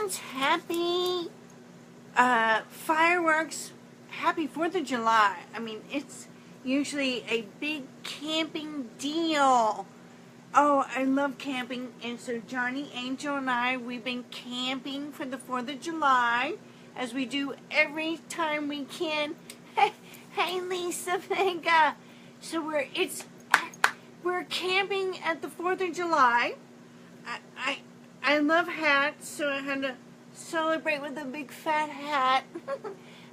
everyone's happy. Fireworks. Happy 4th of July. I mean, it's usually a big camping deal. Oh, I love camping. And so Johnny, Angel, and I, we've been camping for the 4th of July, as we do every time we can. Hey, Lisa Vega. So we're camping at the 4th of July. I love hats, so I had to celebrate with a big fat hat.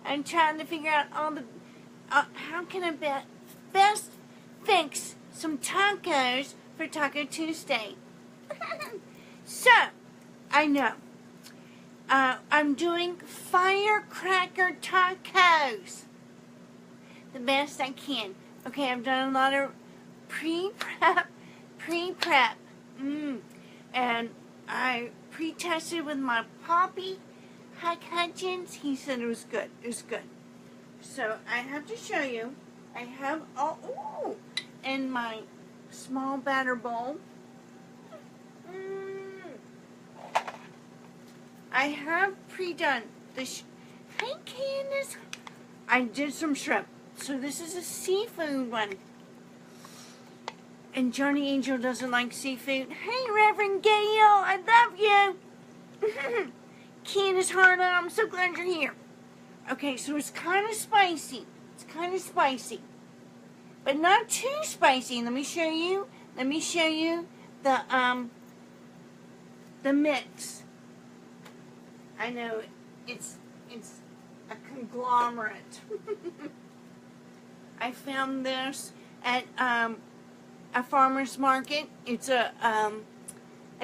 I'm trying to figure out all the how can I best fix some tacos for Taco Tuesday. So I know I'm doing firecracker tacos the best I can. Okay, I've done a lot of pre-prep, and I pre-tested with my Poppy Hutchins. He said it was good. It was good. So I have to show you. I have all in my small batter bowl. I have pre-done this. Hey, Candace. I did some shrimp. So this is a seafood one. And Johnny Angel doesn't like seafood. Hey, Reverend Gail, I love you. Candace Harlow, I'm so glad you're here. Okay, so it's kind of spicy. It's kind of spicy. But not too spicy. Let me show you. Let me show you the mix. I know it's a conglomerate. I found this at a farmer's market. It's a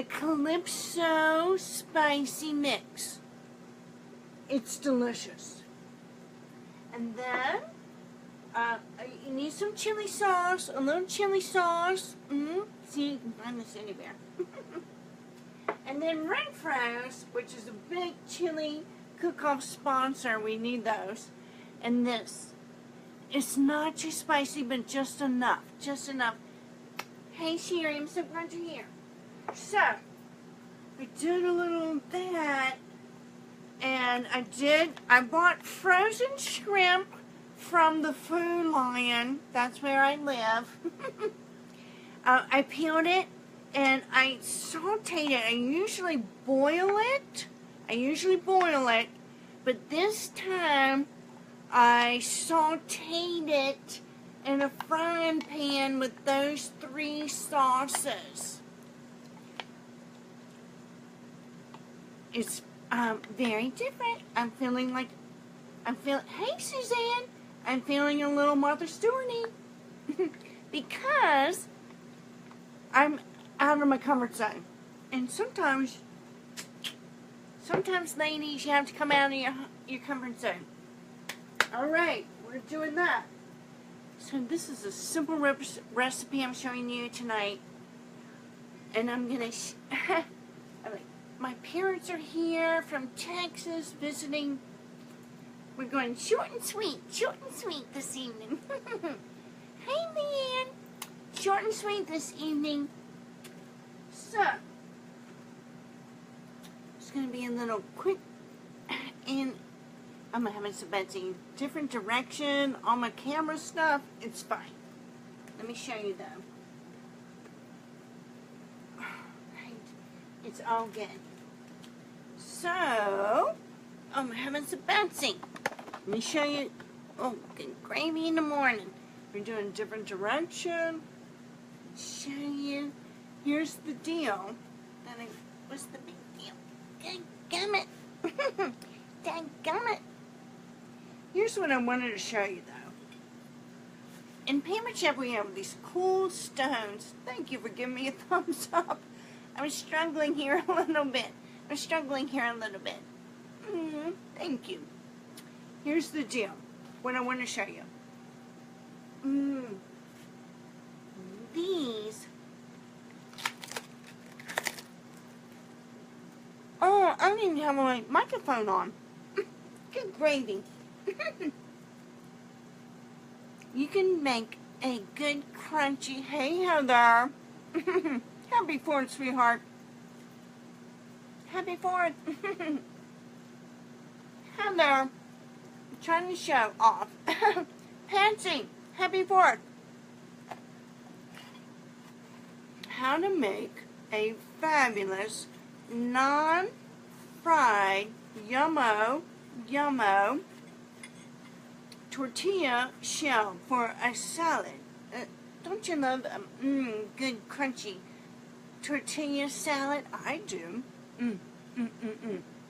Calypso spicy mix. It's delicious. And then you need some chili sauce, a little chili sauce. See, you can find this anywhere. And then Renfro's, which is a big chili cook-off sponsor. We need those. And this. It's not too spicy, but just enough. Just enough. Hey, Sherry, I'm so glad you're here. So, I did a little of that. And I bought frozen shrimp from the Food Lion. That's where I live. I peeled it and I sauteed it. I usually boil it. But this time, I sauteed it in a frying pan with those 3 sauces. It's very different. Hey, Suzanne, I'm feeling a little Martha Stewart-y because I'm out of my comfort zone. And sometimes, ladies, you have to come out of your comfort zone. Alright, we're doing that. So this is a simple recipe I'm showing you tonight. And I'm going to... my parents are here from Texas visiting. We're going short and sweet this evening. Hey, Leanne. Short and sweet this evening. So, it's going to be a little quick and... I'm having some Betsy different direction on my camera stuff. It's fine. Let me show you though. Right. It's all good. So, I'm having some Betsy. Let me show you. Oh, good gravy in the morning. We're doing a different direction. Show you. Here's the deal. What's the big deal? Dadgummit. Dadgummit. Here's what I wanted to show you, though. In Pamper Chef, we have these cool stones. Thank you for giving me a thumbs up. I was struggling here a little bit. Thank you. Here's the deal. What I want to show you. These. Oh, I didn't have my microphone on. Good gravy. You can make a good crunchy. Hey, Heather. Happy 4th, sweetheart. Happy 4th. Hello. I'm trying to show off. Patsy, happy 4th. How to make a fabulous non-fried yummo tortilla shell for a salad. Don't you love good crunchy tortilla salad? I do.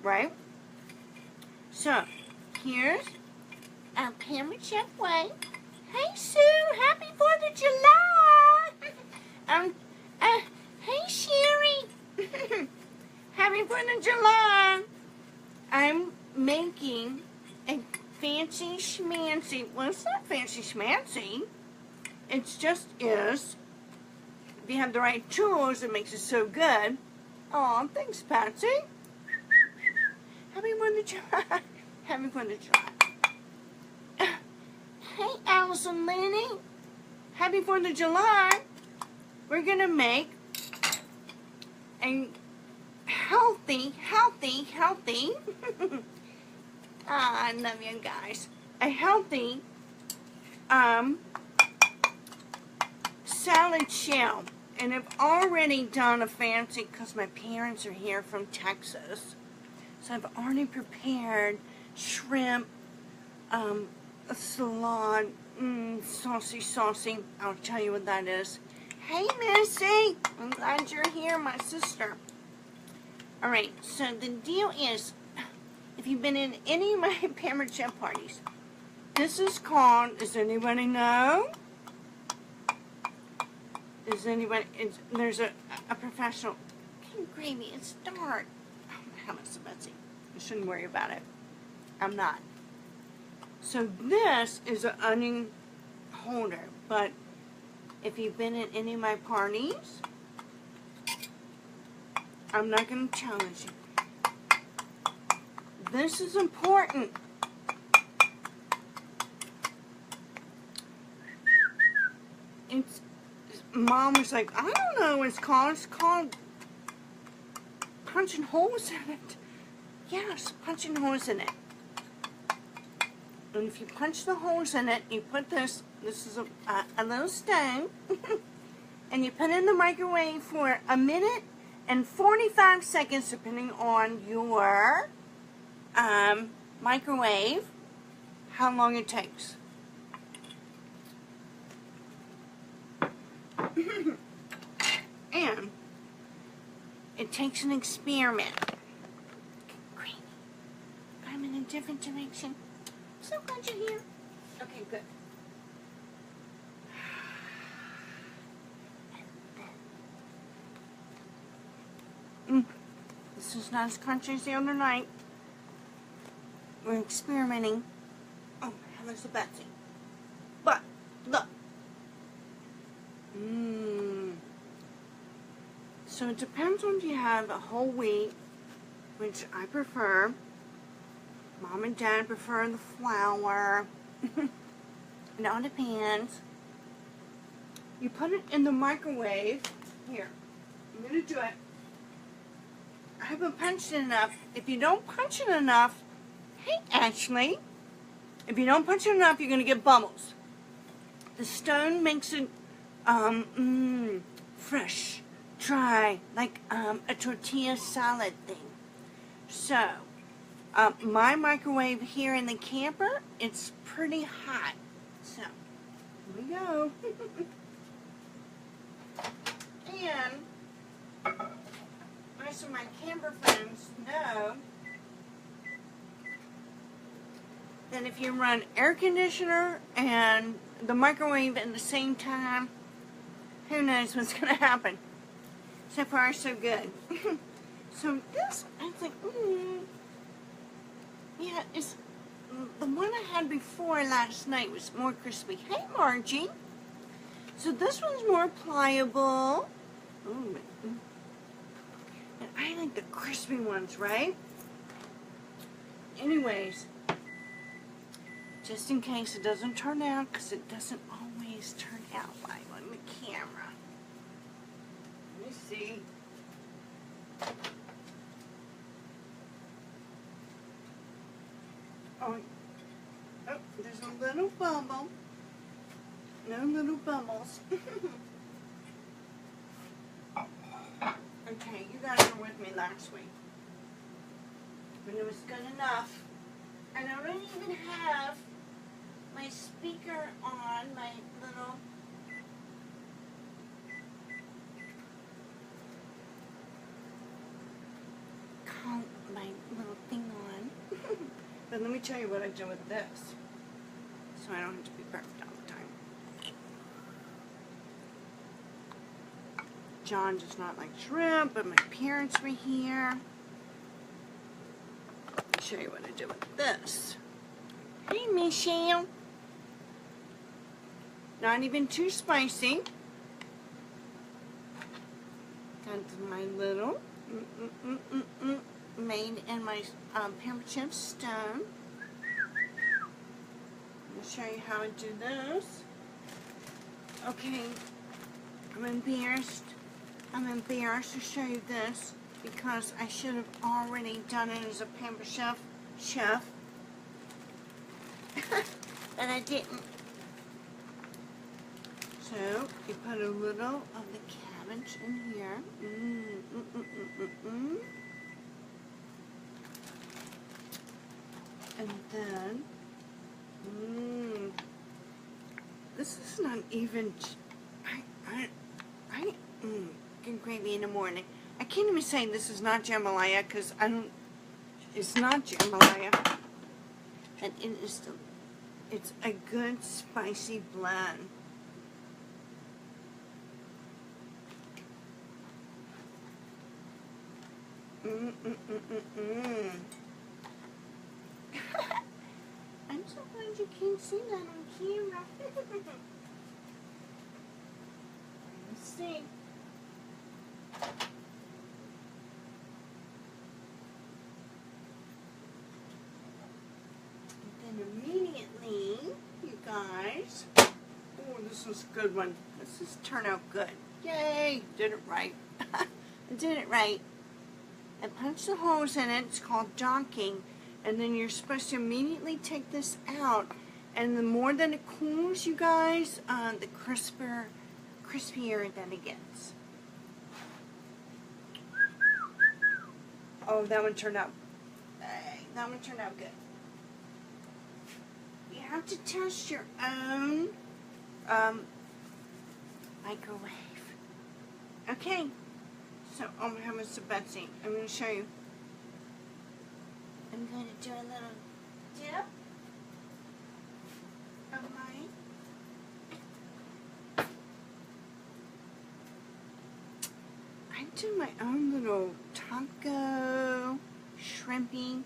Right? So, here's our Pamela Chef Way. Hey Sue, happy 4th of July! Hey Sherry, happy 4th of July! I'm making a fancy schmancy. Well, it's not fancy schmancy. It just is. If you have the right tools, it makes it so good. Aw, thanks, Patsy. Happy 4th of July. Happy 4th of July. Hey, Allison Laney. Happy 4th of July. We're going to make a healthy I love you guys. A healthy salad shell. And I've already done a fancy, because my parents are here from Texas. So I've already prepared shrimp, a salad, saucy. I'll tell you what that is. Hey, Missy. I'm glad you're here, my sister. Alright, so the deal is, if you've been in any of my Pamela Chef parties, this is called, does anybody know? Does anybody, there's a professional, okay, gravy, it's dark. Oh, how much Betsy? I shouldn't worry about it. I'm not. So this is an onion holder, but if you've been in any of my parties, I'm not going to challenge you. This is important. Mom was like, I don't know what it's called. It's called punching holes in it. Yes, punching holes in it. And if you punch the holes in it, you put this is a little stone, and you put it in the microwave for 1 minute and 45 seconds, depending on your microwave, how long it takes. And it takes an experiment. Great. I'm in a different direction. So glad you're here. Okay, good. This is not as crunchy as the other night. We're experimenting. Oh, hello's the Betsy. But, look. So it depends on if you have a whole wheat, which I prefer. Mom and Dad prefer the flour. It all depends. You put it in the microwave. Here, I'm going to do it. I haven't punched it enough. If you don't punch it enough, hey Ashley, if you don't punch it enough, you're going to get bubbles. The stone makes it fresh, dry, like a tortilla salad thing. So, my microwave here in the camper, it's pretty hot. So, here we go. And most of my camper friends know that if you run air conditioner and the microwave at the same time, who knows what's going to happen. So far, so good. So this, I was like, yeah, it's the one I had before last night was more crispy. Hey, Margie. So this one's more pliable. Ooh. And I like the crispy ones, right? Anyways, just in case it doesn't turn out, because it doesn't always turn out right on the camera. Let me see. Oh, oh, there's a little bubble. No little bubbles. Okay, you guys were with me last week. But it was good enough. And I don't even have my speaker on, my little... my little thing on. But let me tell you what I do with this. So I don't have to be perfect all the time. John does not like shrimp, but my parents were here. Let me show you what I do with this. Hey, Michelle. Not even too spicy. That's my little made in my Pampered Chef stone. I'll show you how I do this. Okay, I'm embarrassed to show you this because I should have already done it as a Pampered Chef, but I didn't. So you put a little of the cabbage in here. And then, this is not even, good gravy in the morning. I can't even say this is not jambalaya because it's not jambalaya. And it's a good spicy blend. I'm so glad you can't see that on camera. Let's see. And then immediately, you guys, oh, this was a good one. This has turned out good. Yay, did it right. I did it right. I punched the holes in it. It's called docking. And then you're supposed to immediately take this out. And the more that it cools, you guys, the crispier that it gets. Oh, that one turned out. That one turned out good. You have to test your own microwave. Okay. So, I'm having some Betsy. I'm going to show you. I'm going to do a little dip of mine. I do my own little taco, shrimpy.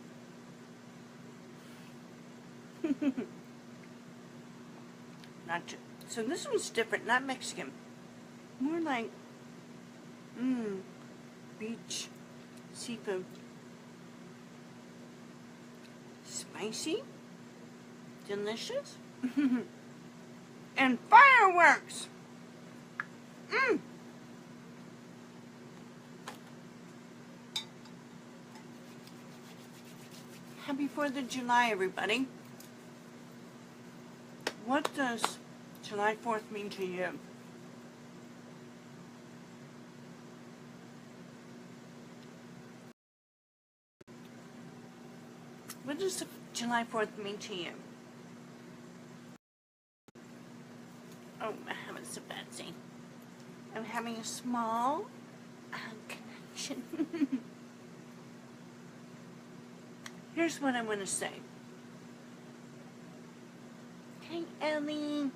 So this one's different, not Mexican. More like, beach seafood. Spicy, delicious, and fireworks. Happy 4th of July, everybody. What does July 4th mean to you? What does July 4th mean to you? Oh, I'm having some Betsy. I'm having a small connection. Here's what I want to say. Okay, Ellie.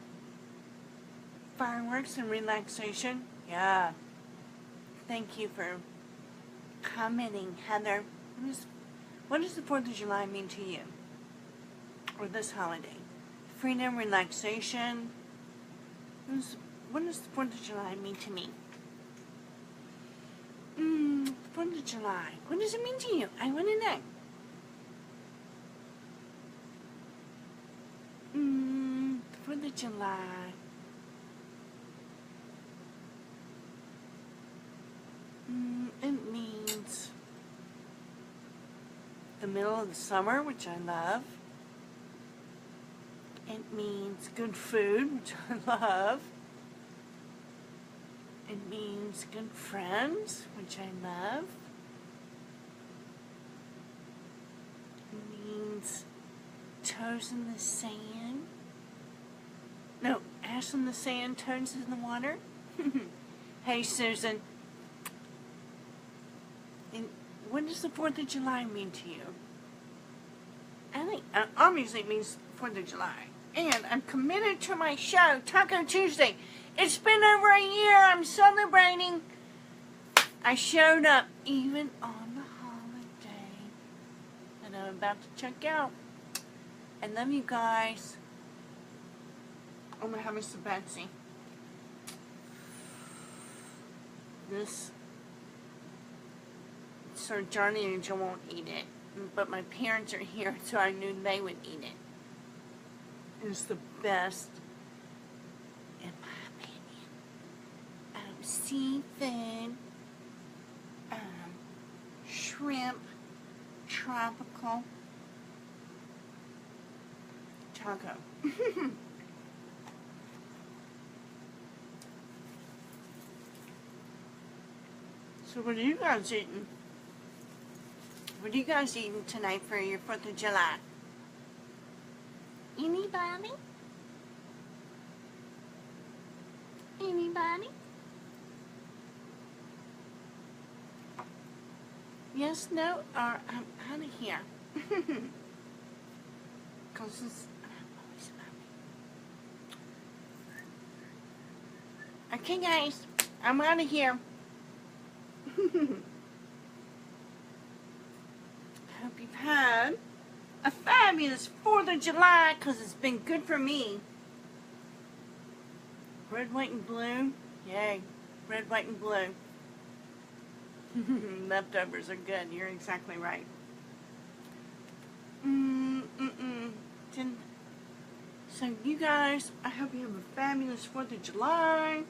Fireworks and relaxation. Yeah. Thank you for commenting, Heather. What does the 4th of July mean to you? Or this holiday? Freedom, relaxation. What does the 4th of July mean to me? The 4th of July. What does it mean to you? I want to know. The 4th of July. It means the middle of the summer, which I love. It means good food, which I love. It means good friends, which I love. It means toes in the sand. No, ash in the sand, toes in the water. Hey, Susan. And what does the 4th of July mean to you? I think obviously it means 4th of July. And I'm committed to my show, Taco Tuesday. It's been over a year. I'm celebrating. I showed up even on the holiday. And I'm about to check out. I love you guys. Oh, my heavens to Betsy. This, so Johnny and Angel won't eat it. But my parents are here, so I knew they would eat it. It's the best, in my opinion. Seafood, shrimp, tropical, taco. So what are you guys eating? What are you guys eating tonight for your 4th of July? Anybody? Anybody? Yes, no, or I'm out of here. Because it's always about me. Okay, guys, I'm out of here. Hope you've had a fabulous 4th of July, because it's been good for me. Red, white, and blue. Yay. Red, white, and blue. Leftovers are good. You're exactly right. So you guys, I hope you have a fabulous 4th of July.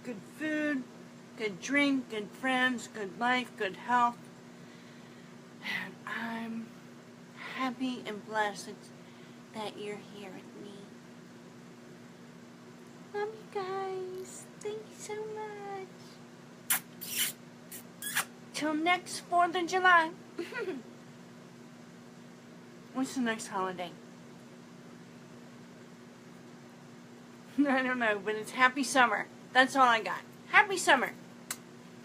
Good food, good drink, good friends, good life, good health. And I'm happy and blessed that you're here with me. Love you guys. Thank you so much. Till next 4th of July. What's the next holiday? I don't know, but it's happy summer. That's all I got. Happy summer.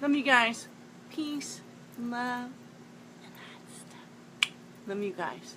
Love you guys. Peace, love, and that stuff. Love you guys.